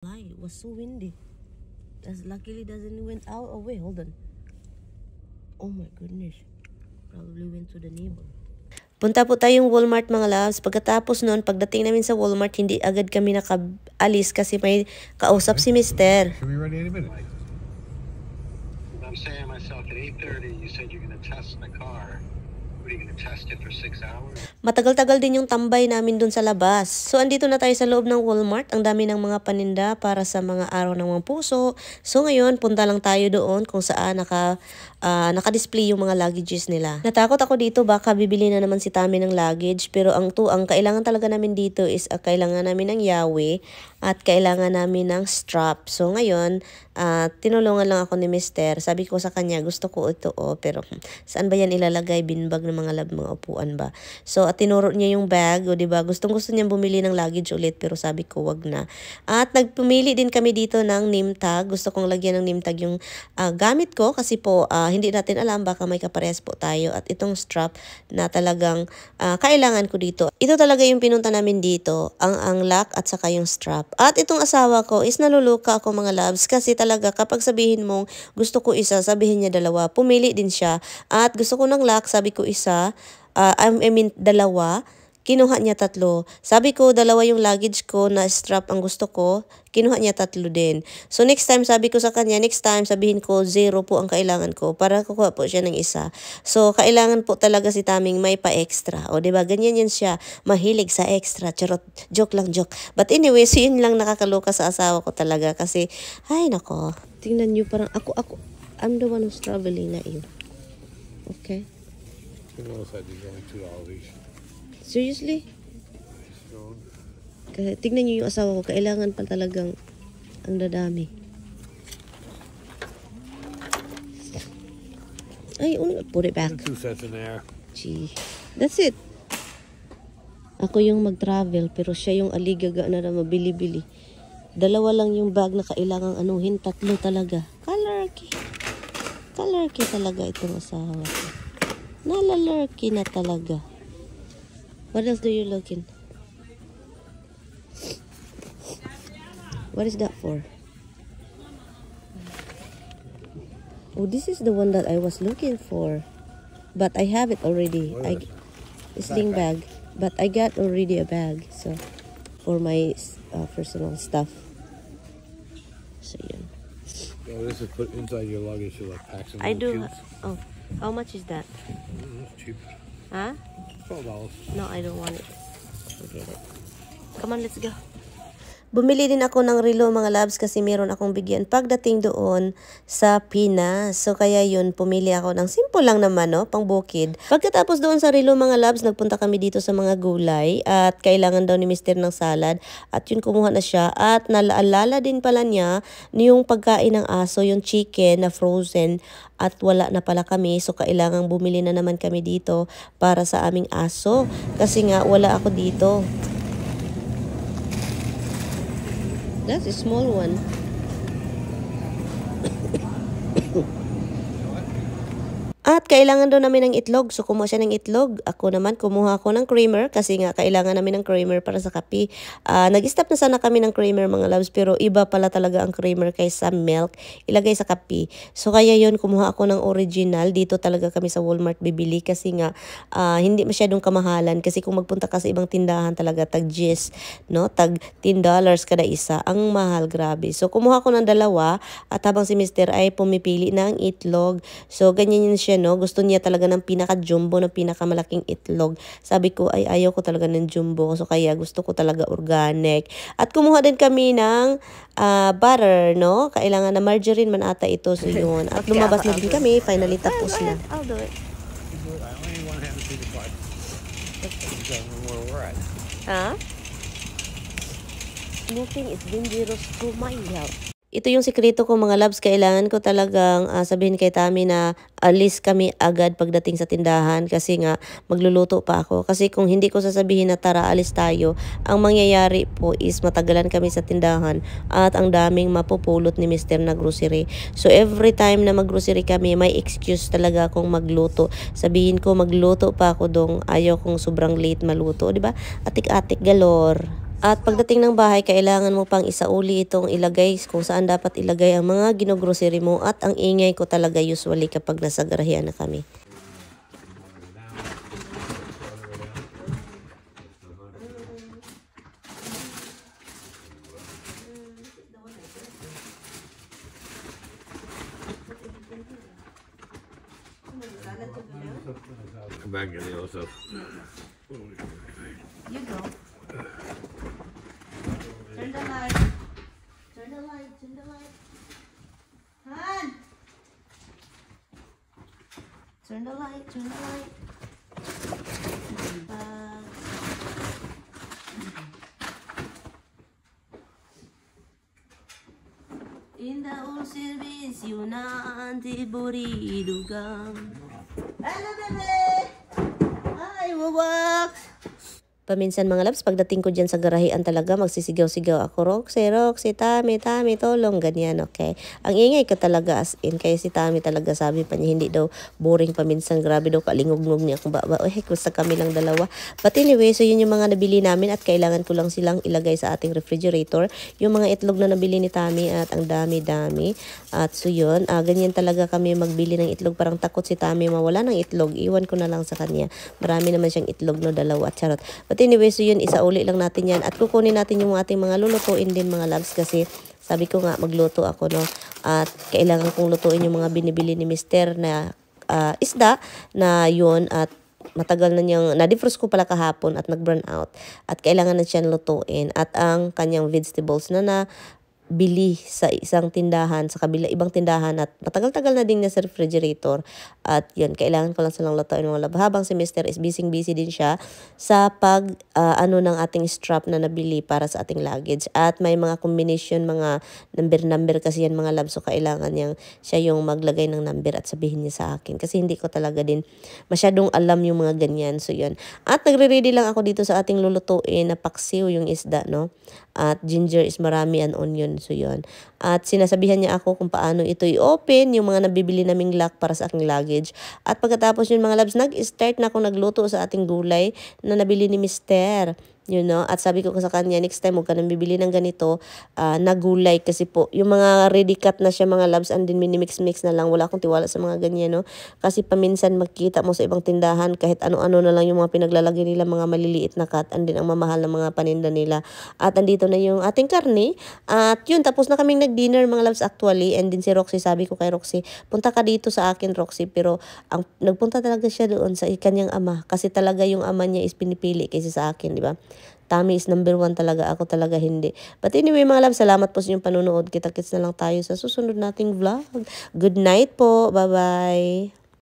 It was so windy. Luckily doesn't went out away. Hold on. Oh my goodness. Probably went to the neighbor. Punta po tayong Walmart mga loves. Pagkatapos noon, pagdating namin sa Walmart, hindi agad kami nakaalis kasi may kausap si Mister. Should be ready any minute. I'm saying to myself at 8:30, you said you're going to test the car. What are you going to test it for 6 hours? Matagal-tagal din yung tambay namin dun sa labas. So, andito na tayo sa loob ng Walmart. Ang dami ng mga paninda para sa mga araw ng mga puso. So, ngayon, punta lang tayo doon kung saan naka-display yung mga luggages nila. Natakot ako dito, baka bibili na naman si Tami ng luggage. Pero ang kailangan talaga namin dito is kailangan namin ng yawe at kailangan namin ng strap. So, ngayon, tinulungan lang ako ni Mister. Sabi ko sa kanya, gusto ko ito, pero saan ba yan ilalagay? Binbag ng mga mga upuan ba? So, at tinuro niya yung bag, o diba? Gustong-gusto niyang bumili ng luggage ulit, pero sabi ko, wag na. At nagpumili din kami dito ng name tag. Gusto kong lagyan ng name tag yung gamit ko, kasi po, hindi natin alam, baka may kaparehas po tayo. At itong strap na talagang kailangan ko dito. Ito talaga yung pinunta namin dito, ang lock at saka yung strap. At itong asawa ko is naluluka ako mga loves, kasi talaga kapag sabihin mong gusto ko isa, sabihin niya dalawa. Pumili din siya. At gusto ko ng lock, sabi ko isa. Dalawa. Kinuha niya tatlo. Sabi ko, dalawa yung luggage ko na strap ang gusto ko. Kinuha niya tatlo din. So, next time, sabi ko sa kanya, next time, sabihin ko, 0 po ang kailangan ko para kukuha po siya ng isa. So, kailangan po talaga si Taming may pa-extra. O, diba? Ganyan yan siya. Mahilig sa extra. Charot. Joke lang, joke. But anyway, so yun lang nakakaloka sa asawa ko talaga. Kasi, ay, nako. Tingnan nyo, parang I'm the one who's traveling, not you. Okay? Seriously? Tignan nyo yung asawa ko. Kailangan pa talagang ang dadami. Ay, put it back. 2 sets in there. Gee. That's it. Ako yung mag-travel, pero siya yung aligaga na mabili-bili. Dalawa lang yung bag na kailangang anuhin. Tatlo talaga. Kalarky talaga itong asawa ko. Nalalarky na talaga. What else do you looking? What is that for? Oh, this is the one that I was looking for. But I have it already. Sling bag. But I got already a bag. So, for my personal stuff. So, yun. Oh, this is put inside your luggage to like pack some I do. cubes. Oh, how much is that? It's cheap. Huh? $12. No, I don't want it. Forget it. Come on, let's go. Bumili din ako ng relo mga loves kasi meron akong bigyan pagdating doon sa Pinas. So kaya yun, pumili ako ng simple lang naman, no? Pang bukid. Pagkatapos doon sa relo mga loves, nagpunta kami dito sa mga gulay at kailangan daw ni Mister ng salad. At yun, kumuha na siya. At naalala din pala niya yung pagkain ng aso, yung chicken na frozen. At wala na pala kami. So kailangan bumili na naman kami dito para sa aming aso. Kasi nga wala ako dito. That's a small one. At kailangan daw namin ng itlog. So, kumuha siya ng itlog. Ako naman, kumuha ako ng creamer. Kasi nga, kailangan namin ng creamer para sa kape. Nag-stop na sana kami ng creamer, mga loves. Pero iba pala talaga ang creamer kaysa milk. Ilagay sa kape. So, kaya yun, kumuha ako ng original. Dito talaga kami sa Walmart bibili. Kasi nga, hindi masyadong kamahalan. Kasi kung magpunta ka sa ibang tindahan talaga, tag $10, no? Tag $10 kada isa. Ang mahal, grabe. So, kumuha ako ng dalawa. At habang si Mister ay pumipili ng itlog. So, ganyan yun siya, no? Gusto niya talaga ng pinaka-jumbo, ng pinakamalaking itlog. Sabi ko, ay ayaw ko talaga ng jumbo. So, kaya gusto ko talaga organic. At kumuha din kami ng butter, no? Kailangan na margarine man ata ito. So, yun. At lumabas na din kami. Finally, tapos na. I'll do it. I only want to have to see the part. Where we're at. Huh? Smoking is dangerous to my health. Ito yung sikreto ko mga loves, kailangan ko talagang sabihin kay Tami na alis kami agad pagdating sa tindahan kasi nga magluluto pa ako. Kasi kung hindi ko sasabihin na tara alis tayo, ang mangyayari po is matagalan kami sa tindahan at ang daming mapupulot ni Mister na grocery. So every time na maggrocery kami, may excuse talaga akong magluto. Sabihin ko magluto pa ako dong ayaw kong sobrang late maluto, di ba? Atik-atik galor. At pagdating ng bahay, kailangan mo pang isauli itong ilagay kung saan dapat ilagay ang mga ginogrocery mo. At ang ingay ko talaga usually kapag nasa garahean na kami. Come back and also. You go. Turn the light. Turn the light. Turn the light. Han! Turn the light. Turn the light. In the old servicio na antiburidugang. Hello, bebe! Ay, wawak! Paminsan mga labs, pagdating ko dyan sa garahean talaga, magsisigaw-sigaw ako, Roxy, Tami, tolong, ganyan, okay? Ang ingay ko talaga as in, kaya si Tami talaga sabi pa niya, hindi daw boring paminsan, grabe daw, kalingog-ngog niya akong baba, gusto kami lang dalawa. But anyway, so yun yung mga nabili namin at kailangan ko lang silang ilagay sa ating refrigerator, yung mga itlog na nabili ni Tami at ang dami-dami. At so yun, ganyan talaga kami magbili ng itlog, parang takot si Tami mawala ng itlog, iwan ko na lang sa kanya. Marami naman siyang itlog, no, dalawa at charot. But anyway, so yun, isauli lang natin yan. At kukunin natin yung ating mga lulutuin din mga loves kasi sabi ko nga magluto ako, no. At kailangan kong lutuin yung mga binibili ni Mister na isda na yun at matagal na niyang, na-defrost ko pala kahapon at nag-burn out. At kailangan na siyang lutuin. At ang kanyang vegetables na bili sa isang tindahan, sa kabila ibang tindahan at matagal-tagal na din niya sa refrigerator. At yun, kailangan ko lang silang lutuin mga lab. Habang si Mr. is busy din siya sa pag ng ating strap na nabili para sa ating luggage. At may mga combination, mga number kasi yan mga lab. So kailangan niyang siya yung maglagay ng number at sabihin niya sa akin. Kasi hindi ko talaga din masyadong alam yung mga ganyan. So yun. At nagre-ready lang ako dito sa ating lulutuin na paksiw yung isda, no? At ginger is marami and onion. So yun. At sinasabihan niya ako kung paano ito i-open yung mga nabibili naming lock para sa aking luggage. At pagkatapos yun mga labs, nag-start na akong nagluto sa ating gulay na nabili ni Mister. You know, at sabi ko sa kanya, next time huwag ka nang bibili ng ganito na gulay kasi po, yung mga ready cut na siya mga labs and din minimix-mix na lang. Wala akong tiwala sa mga ganyan, no? Kasi paminsan magkita mo sa ibang tindahan kahit ano-ano na lang yung mga pinaglalagay nila, mga maliliit na cut and din ang mamahal ng mga paninda nila. At andito na yung ating karne. At yun, tapos na kaming nag-dinner mga labs actually. And din si Roxy, sabi ko kay Roxy, punta ka dito sa akin Roxy. Pero nagpunta talaga siya doon sa kanyang ama. Kasi talaga yung ama niya is pinipili kaysa sa akin, di ba? Tami is number 1 talaga. Ako talaga hindi. But anyway mga love, salamat po sa inyong panunood. Kita-kits na lang tayo sa susunod nating vlog. Good night po. Bye-bye.